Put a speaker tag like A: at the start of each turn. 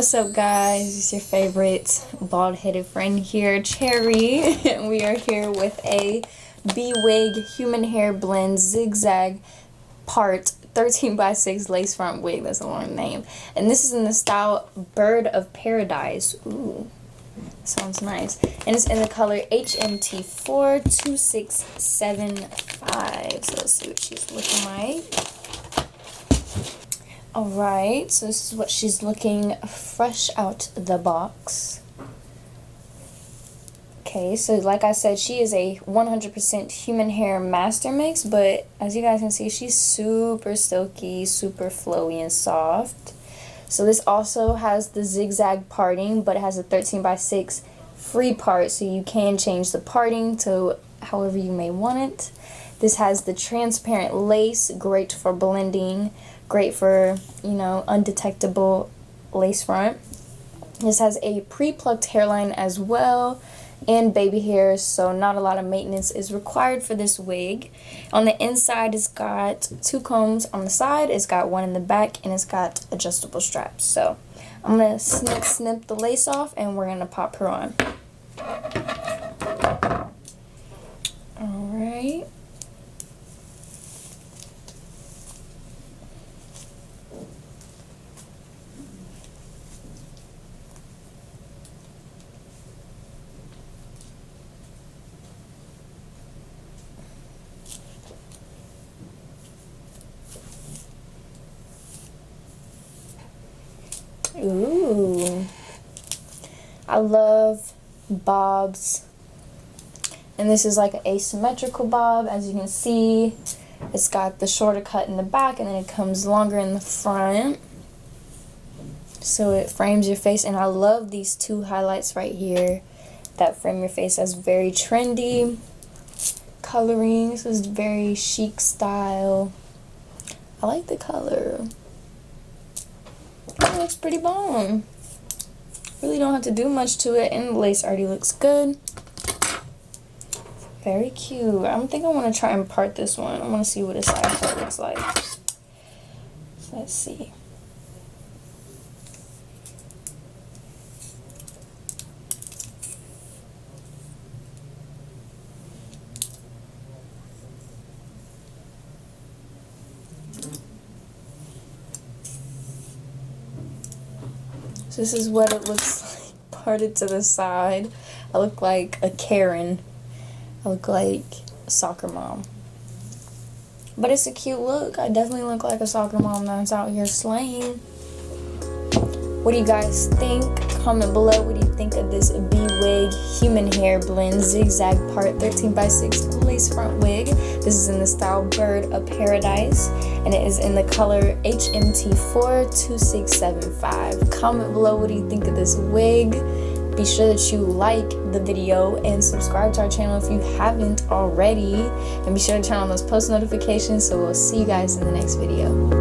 A: What's up, guys? It's your favorite bald-headed friend here, Cherry. And we are here with a Bewigg human hair blend ZigZag part 13x6 lace front wig. That's a long name. And this is in the style Bird of Paradise. Ooh, sounds nice. And it's in the color HMT42675. So let's see what she's looking like. Alright, so this is what she's looking fresh out the box. Okay, so like I said, she is a 100% human hair master mix, but as you guys can see, she's super silky, super flowy and soft. So this also has the zigzag parting, but it has a 13x6 free part, so you can change the parting to however you may want it. This has the transparent lace, great for blending, great for, you know, undetectable lace front. This has a pre-plucked hairline as well, and baby hairs, so not a lot of maintenance is required for this wig. On the inside, it's got 2 combs on the side, it's got 1 in the back, and it's got adjustable straps. So I'm gonna snip the lace off, and we're gonna pop her on. Alright. Ooh, I love bobs, and this is like an asymmetrical bob. As you can see, it's got the shorter cut in the back, and then it comes longer in the front, so it frames your face. And I love these 2 highlights right here that frame your face. That's very trendy coloring. This is very chic style. I like the color. It looks pretty bomb. Really don't have to do much to it, and the lace already looks good. Very cute. I think I want to try and part this one. I want to see what a side part looks like. So let's see. So this is what it looks like parted to the side. I look like a Karen. I look like a soccer mom. But it's a cute look. I definitely look like a soccer mom that's out here slaying. What do you guys think? Comment below. What do you think of this Bewigg human hair blend zigzag part 13x6 lace front wig? This is in the style Bird of Paradise, and it is in the color HMT42675. Comment below, what do you think of this wig? Be sure that you like the video and subscribe to our channel if you haven't already, and be sure to turn on those post notifications. So we'll see you guys in the next video.